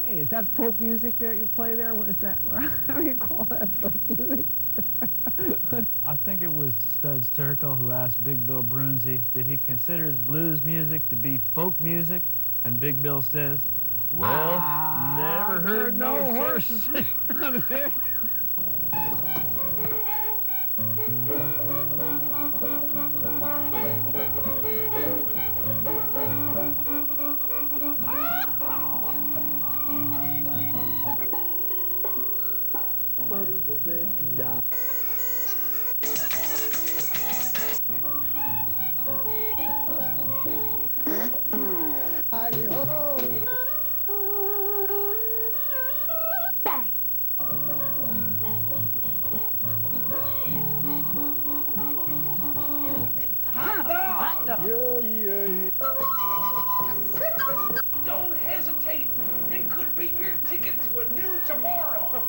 Hey, is that folk music that you play there? What is that? How do you call that folk music? I think it was Studs Terkel who asked Big Bill Brunzi, did he consider his blues music to be folk music? And Big Bill says, well, never heard no horse sing. Don't hesitate. It could be your ticket to a new tomorrow.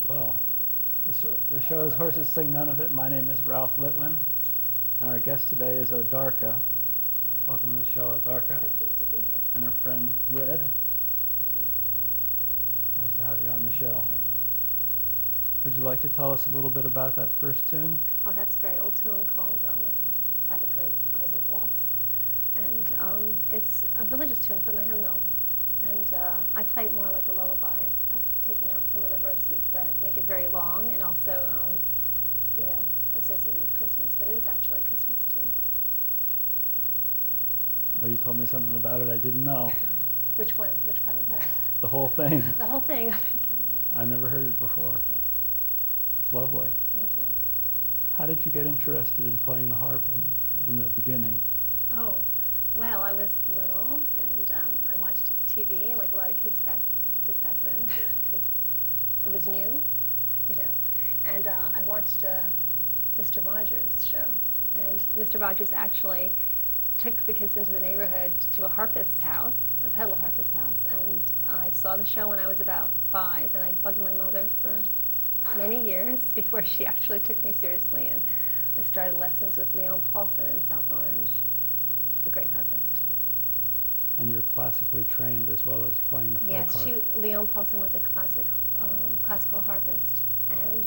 Swell. The show is Horses Sing None of It. My name is Ralph Litwin, and our guest today is Odarka. Welcome to the show, Odarka. So pleased to be here. And her friend, Red. Nice to have you on the show. Thank you. Would you like to tell us a little bit about that first tune? Oh, that's a very old tune called by the great Isaac Watts. And it's a religious tune from a hymnal. And I play it more like a lullaby. I've taken out some of the verses that make it very long and also, associated with Christmas. But it is actually a Christmas tune. Well, you told me something about it I didn't know. Which one? Which part was that? The whole thing. The whole thing. I think. I never heard it before. Yeah. It's lovely. Thank you. How did you get interested in playing the harp in the beginning? Oh, well, I was little, and I watched TV like a lot of kids did back then, because it was new, And I watched Mr. Rogers' show, and Mr. Rogers actually took the kids into the neighborhood to a harpist's house, a pedal harpist's house, and I saw the show when I was about 5, and I bugged my mother for many years before she actually took me seriously, and I started lessons with Leon Paulson in South Orange. He's a great harpist. And you're classically trained as well as playing the folk harp. Yes, Leon Paulson was a classical harpist,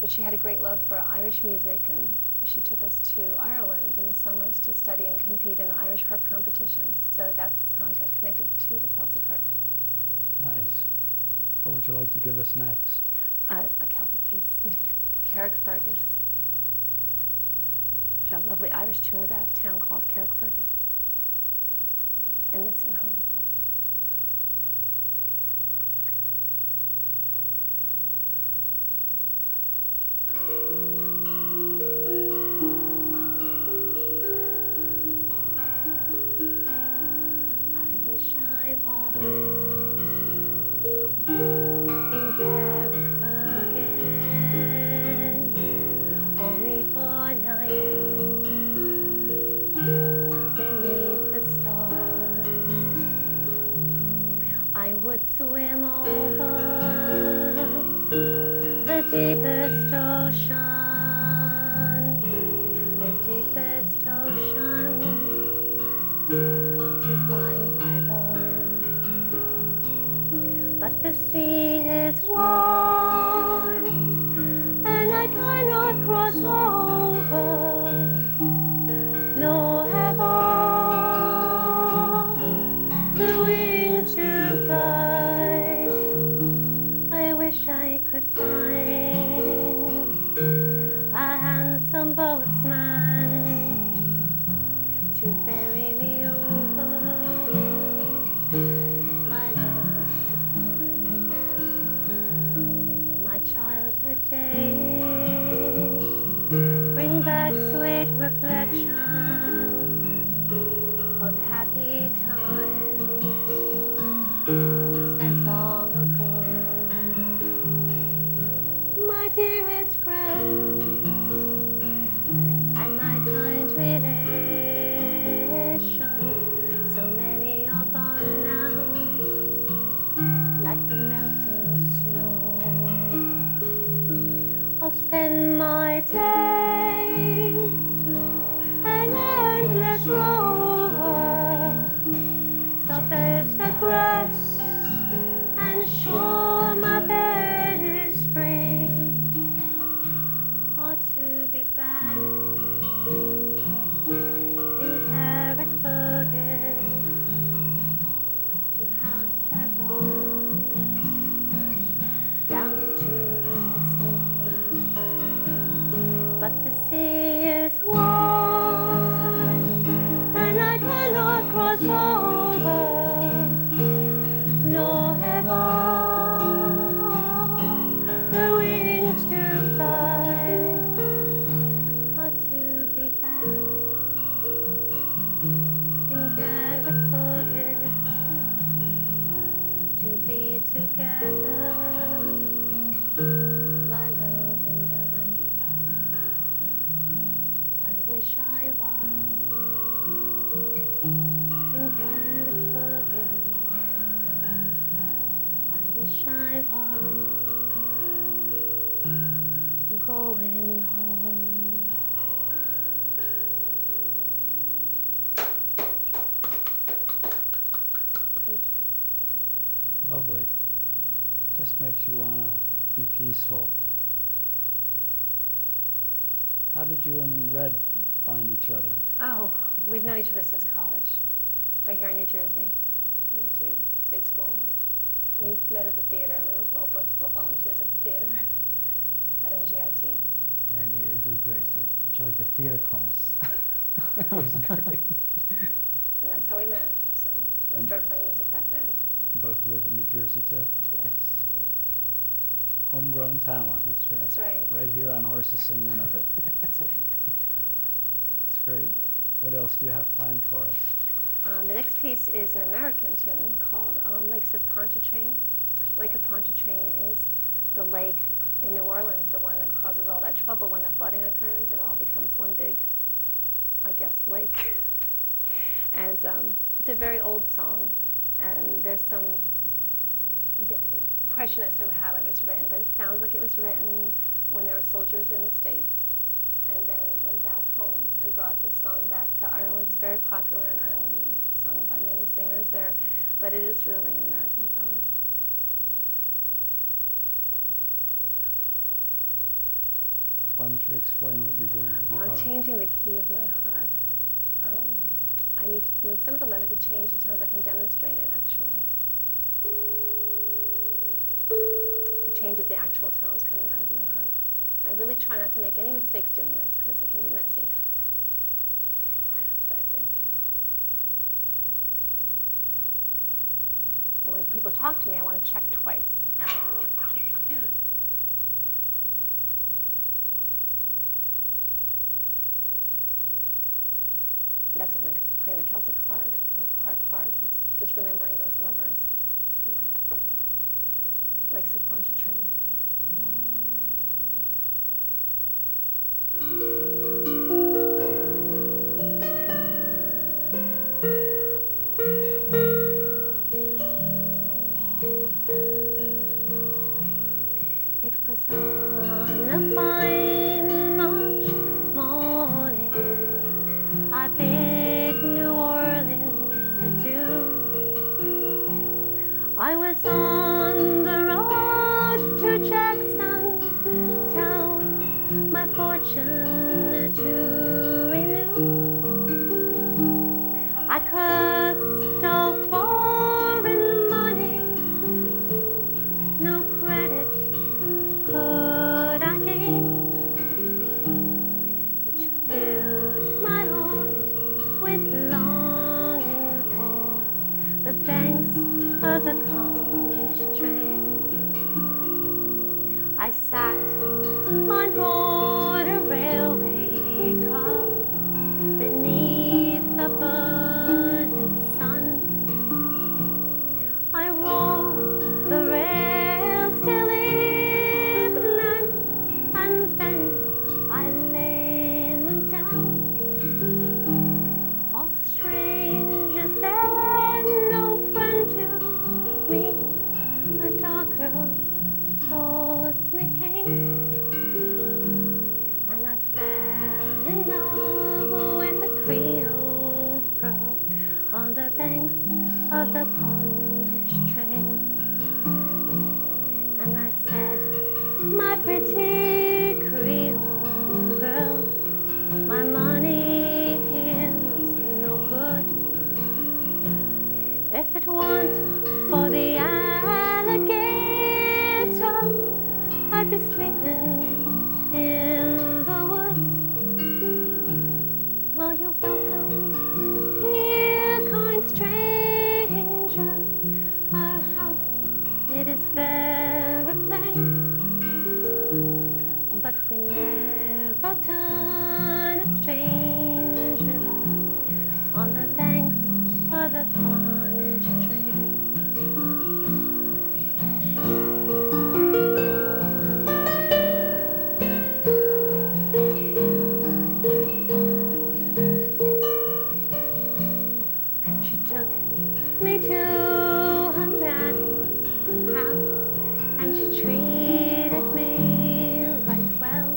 but she had a great love for Irish music, and she took us to Ireland in the summers to study and compete in the Irish harp competitions. So that's how I got connected to the Celtic harp. Nice. What would you like to give us next? A Celtic piece, Carrickfergus. There's a lovely Irish tune about a town called Carrickfergus and missing home. I wish I was in swim over the deepest ocean, the deepest ocean, to find my love. But the sea is wide, and I cannot cross over, nor have I the wings to fly. I wish I could find a handsome boatsman to ferry me over, my love to find. My childhood days bring back sweet reflections of happy times spent long ago. My dearest friends and my kind relations, so many are gone now, like the melting snow. I'll spend my days an endless rover, soft as the grass and sure my bed is free. Or to be back in Carrickfergus, to have that road down to the sea. But the sea is wide, and I cannot cross over, nor have I the wings to fly. But to be back in Carrickfergus, to be together, my love and I wish I was in Carrickfergus. I wish I was going home. Thank you. Lovely. Just makes you want to be peaceful. How did you and Red find each other? Oh, we've known each other since college, right here in New Jersey. We went to state school. We met at the theater. We were all both volunteers at the theater at NJIT. Yeah, I needed a good grace. I enjoyed the theater class. It was great. And that's how we met. So we And- started playing music back then. You both live in New Jersey too? Yes. Yes. Yeah. Homegrown talent. That's right. That's right. Right here on Horses Sing None of It. That's right. It's great. What else do you have planned for us? The next piece is an American tune called Lakes of Pontchartrain. Lake of Pontchartrain is the lake in New Orleans, the one that causes all that trouble when the flooding occurs. It all becomes one big, I guess, lake. And it's a very old song, and there's some question as to how it was written, but it sounds like it was written when there were soldiers in the States, and then went back home and brought this song back to Ireland. It's very popular in Ireland, sung by many singers there, but it is really an American song. Why don't you explain what you're doing with your I'm harp? changing the key of my harp. I need to move some of the levers to change the tones. I can demonstrate it, actually. So it changes the actual tones coming out of my harp. And I really try not to make any mistakes doing this, because it can be messy. But there you go. So when people talk to me, I want to check twice. That's what makes playing the Celtic harp hard, is just remembering those levers and my Lakes of Pontchartrain. I sat on board a railway car beneath the burning sun. I rode the rails till evening, and then I lay me down. All strangers there, no friend to me. The dark girl towards me came, and I fell in love with a Creole girl on the banks of the Punch train. And I said, my pretty Creole girl, my money is no good if it weren't for the alligators. I'd be sleeping in the woods. Well, you're welcome here, kind stranger. Our house, it is very plain, but we never turn a stranger out on the banks of the Punch train. She took me to her nanny's house, and she treated me right well.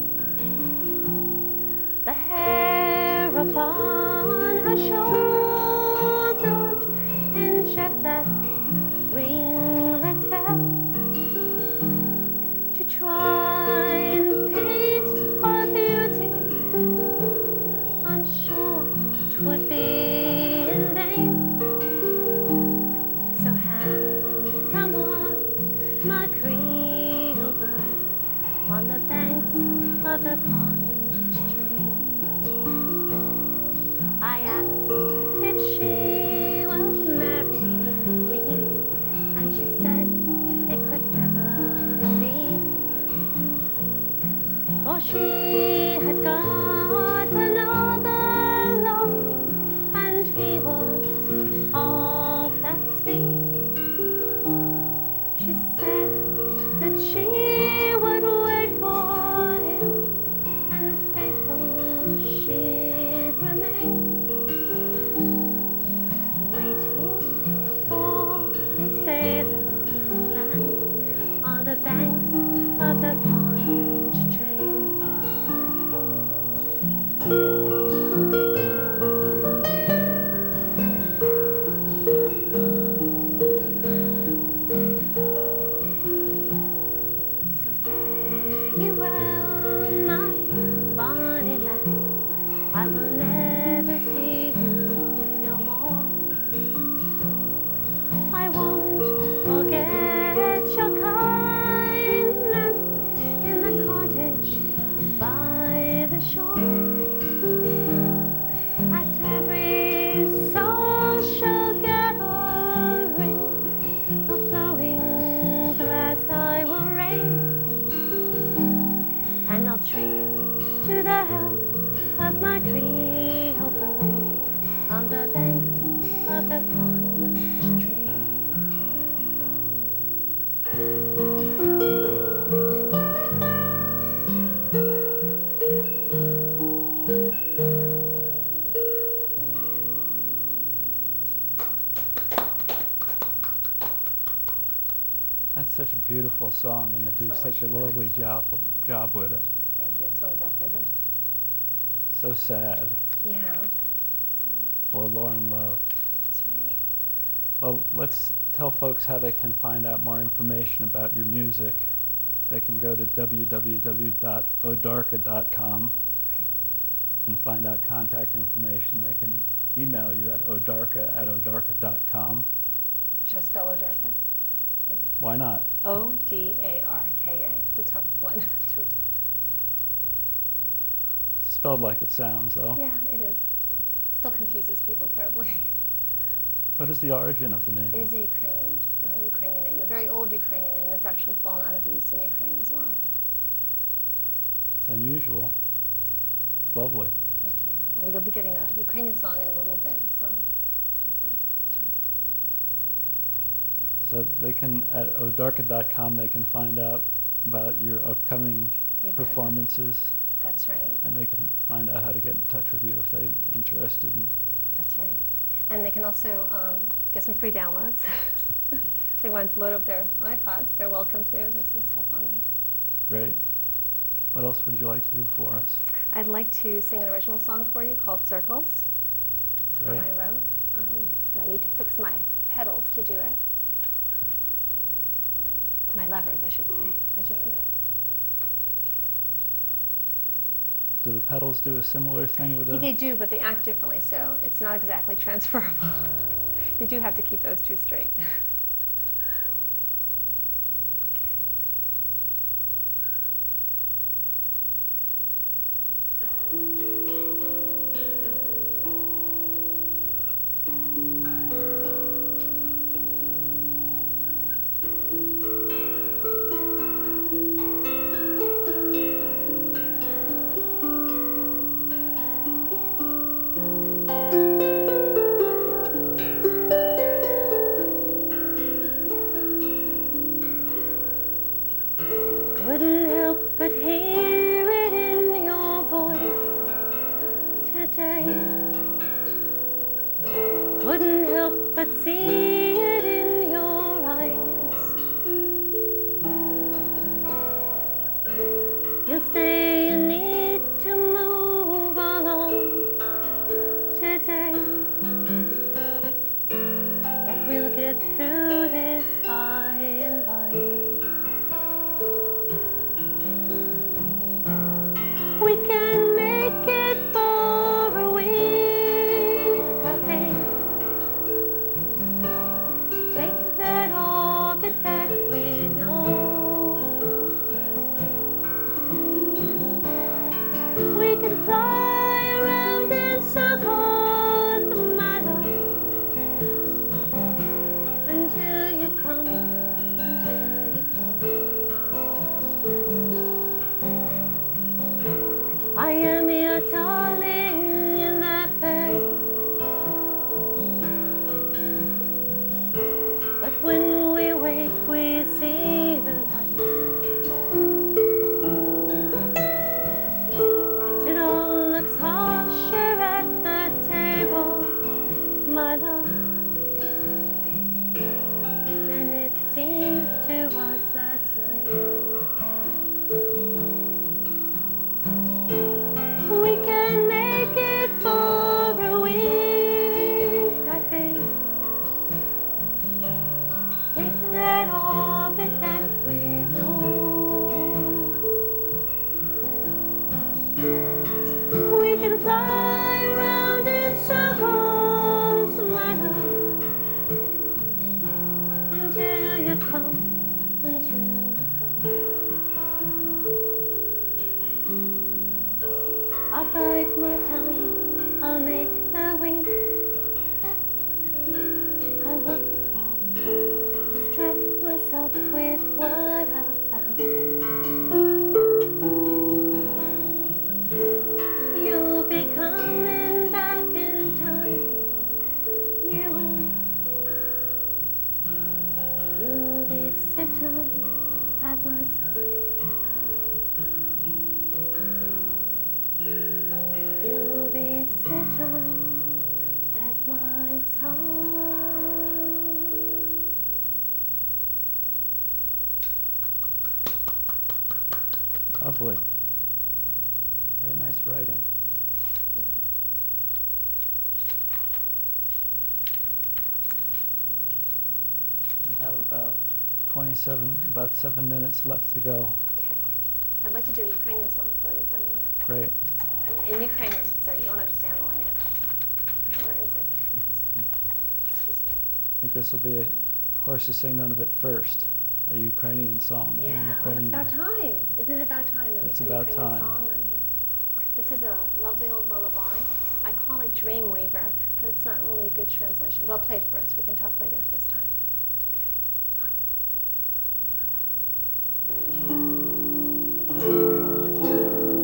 The hair upon her shoulders in jet black ringlets fell. To try and paint her beauty, I'm sure 'twould be in vain. So handsome was my Creole girl on the banks of the Punch train. I asked if she would marry me, and she said it could never be, for she had got another love, and he was off at sea. She said that she would wait for him, and faithful she'd remain, waiting for a sailor man on the banks of the Punch train. So fare you well, my bonny lass, I will never see you no more. I won't forget your kindness in the cottage by the shore. At every social gathering, a flowing glass I will raise, and I'll drink to the health of my Creole girl on the banks of the Punch train. That's such a beautiful song, and you That's do one of my such a lovely favorites. job with it. Thank you. It's one of our favorites. So sad. Yeah. Sad. Forlorn love. That's right. Well, let's tell folks how they can find out more information about your music. They can go to www.odarka.com Right. and find out contact information. They can email you at odarka@odarka.com. Should I spell Odarka? Why not? O-D-A-R-K-A. It's a tough one to. It's spelled like it sounds, though. Yeah, it is. Still confuses people terribly. What is the origin of the name? It is a Ukrainian name, a very old Ukrainian name that's actually fallen out of use in Ukraine as well. It's unusual. It's lovely. Thank you. Well, you'll be getting a Ukrainian song in a little bit as well. So they can, at odarka.com, they can find out about your upcoming Event. performances, That's right. and they can find out how to get in touch with you if they're interested. That's right. And they can also get some free downloads. If they want to load up their iPods, they're welcome to. There's some stuff on there. Great. What else would you like to do for us? I'd like to sing an original song for you called Circles. It's one Great. I wrote. And I need to fix my pedals to do it. My levers, I should say. I just say pedals. Do the pedals do a similar thing with They do, but they act differently, so it's not exactly transferable. You do have to keep those two straight. Couldn't help but hear it in your voice today. Couldn't help but see it in your eyes. You say you need to move along today, that we'll get through this by and by. We can make it for a week, I think. Take that orbit that we know. We can fly around in circles, my love, until you come, until you come. I am your darling in that bed, but when we wake we see the light. It all looks harsher at the table, my love, than it seemed to us last night. We can make it for a week, I think. Take that orbit that we know. We can fly around in circles, my love, until you come, until you come. I'll bite my tongue, I'll make the week. I will distract myself with what I've found. You'll be coming back in time. You will. You'll be sitting at my side. You'll be sitting at my side. Lovely. Very nice writing. Thank you. We have about 7 minutes left to go. Okay. I'd like to do a Ukrainian song for you, if I may. Great. In Ukrainian, so you don't understand the language. Where is it? Excuse me. I think this will be, Horses Sing None of It First, a Ukrainian song. in Yeah, well, it's Ukrainian. about time. Isn't it about time that we It's have a about Ukrainian time. song on here? This is a lovely old lullaby. I call it Dreamweaver, but it's not really a good translation. But I'll play it first. We can talk later if there's time. Okay.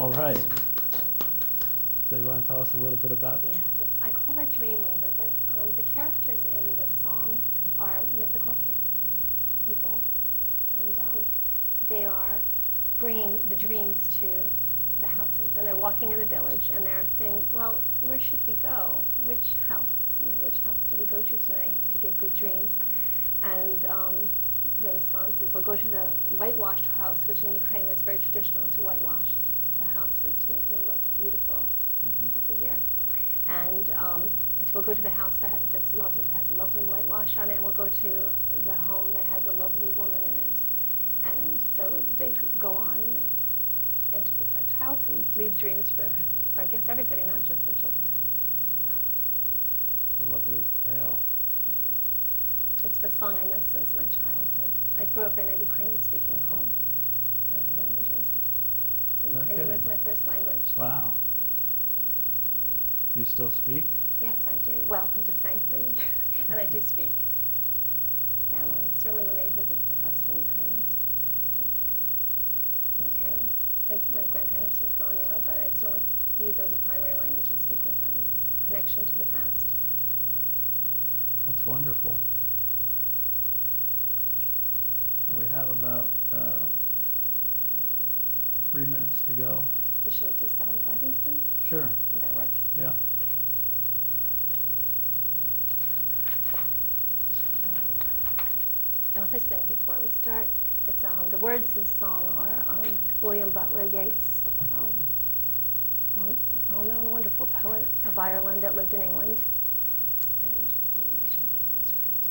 All right. So you want to tell us a little bit about? Yeah, I call that Dreamweaver, but the characters in the song are mythical people, and they are bringing the dreams to the houses, and they're walking in the village, and they're saying, well, where should we go? Which house? Which house do we go to tonight to get good dreams? And the response is, we'll go to the whitewashed house, which in Ukraine was very traditional to whitewash the houses to make them look beautiful every year. And we'll go to the house that's lovely, that has a lovely whitewash on it, and we'll go to the home that has a lovely woman in it. And so they go on and they enter the correct house and leave dreams for I guess everybody, not just the children. It's a lovely tale. Thank you. It's the song I know since my childhood. I grew up in a Ukrainian-speaking home. I'm here in New Jersey. So No Ukrainian was kidding. my first language. Wow. Do you still speak? Yes, I do. Well, I just sang for you. And I do speak. Family, certainly when they visit us from Ukraine, we speak. My parents, my grandparents are gone now, but I certainly use it as a primary language and speak with them. It's a connection to the past. That's wonderful. We have about 3 minutes to go. So shall we do Salad Gardens then? Sure. Would that work? Yeah. Okay. And I'll say something before we start. It's the words of the song are William Butler Yeats, well-known, wonderful poet of Ireland that lived in England. And so make sure we get this right.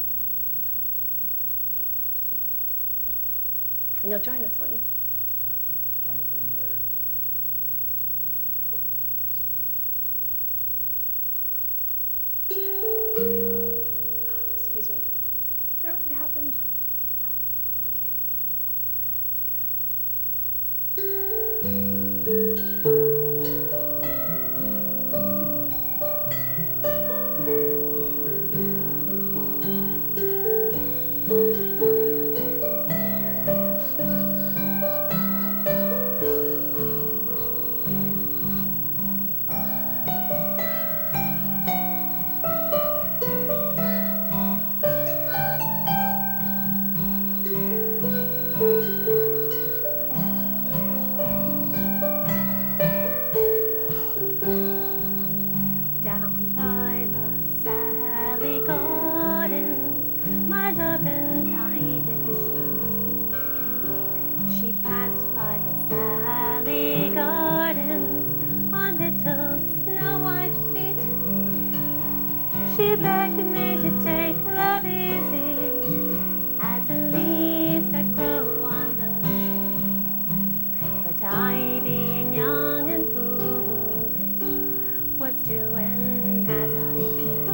And you'll join us, won't you? Time for him later. Oh, excuse me. There, what happened? Okay. Down by the Sally Gardens, my love and I did. She passed by the Sally Gardens on little snow white feet. She begged me to take love easy as the leaves that grow on the tree. But I, being young and foolish, was doing as I pleased.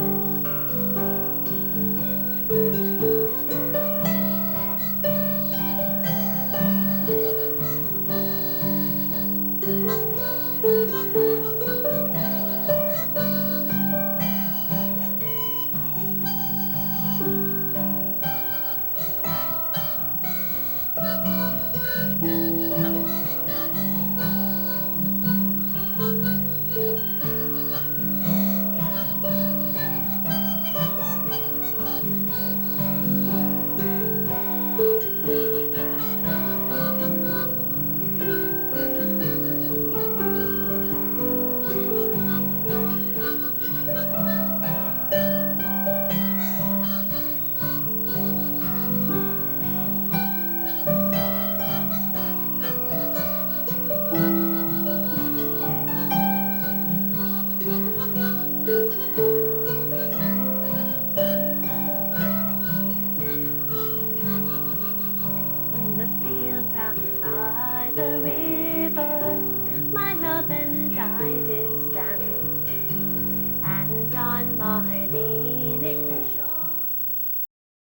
In the field down by the river, my love and I did stand, and on my